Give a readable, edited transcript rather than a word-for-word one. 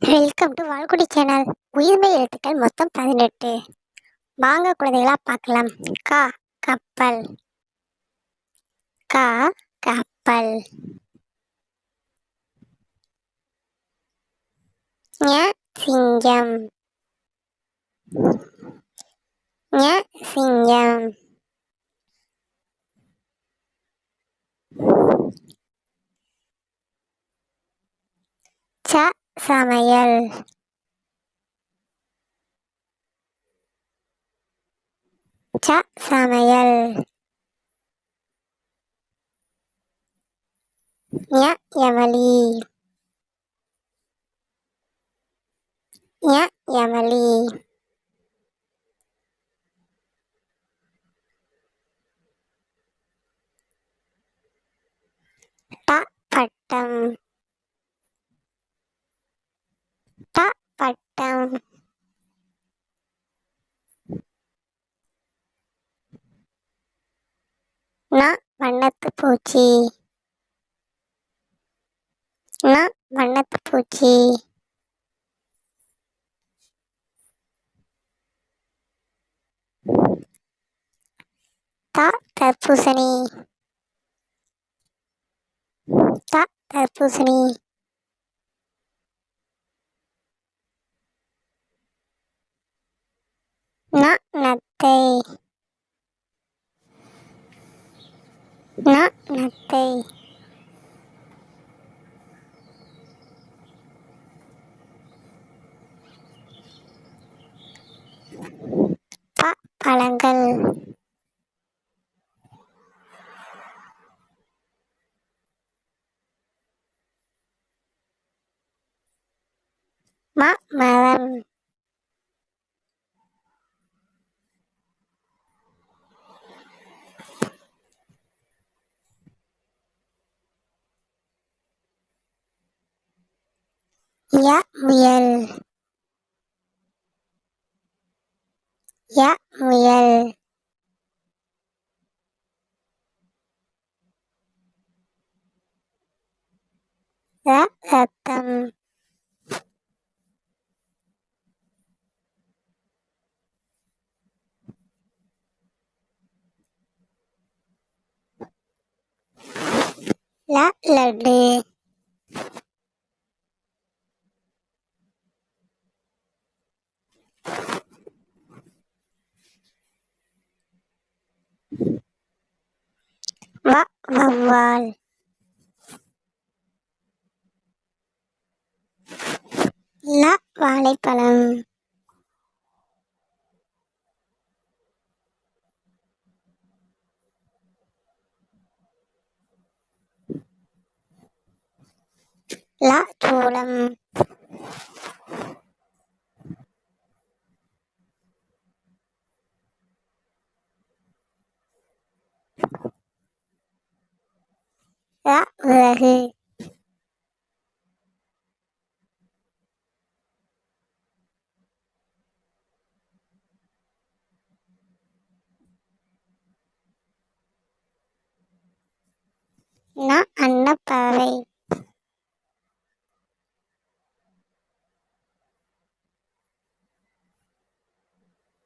Welcome to வாழ்குடி channel. உயிர்மெய் எழுத்துக்கள் மொத்தம் 18. வாங்க குழந்தைகளா பார்க்கலாம். கா கப்பல். கா கப்பல். ஞ சிங்கம். ஞ சிங்கம். ச சமையல். ச சமையல். ஞ எமலி. ஞ எமலி. ட பட்டம். ட பட்டம். ந வண்ணத்து பூச்சி. ந வண்ணத்து பூச்சி. த தர்பூசணி. த தர்பூசணி. ந நத்தை. ந நத்தை. ப பழங்கள். ம மரம். ய முயல். ய முயல். ர ரத்தம். ல லட்டு. வ வௌவால். ல வாழைப்பழம். ல சோளம். ர விறகு. ந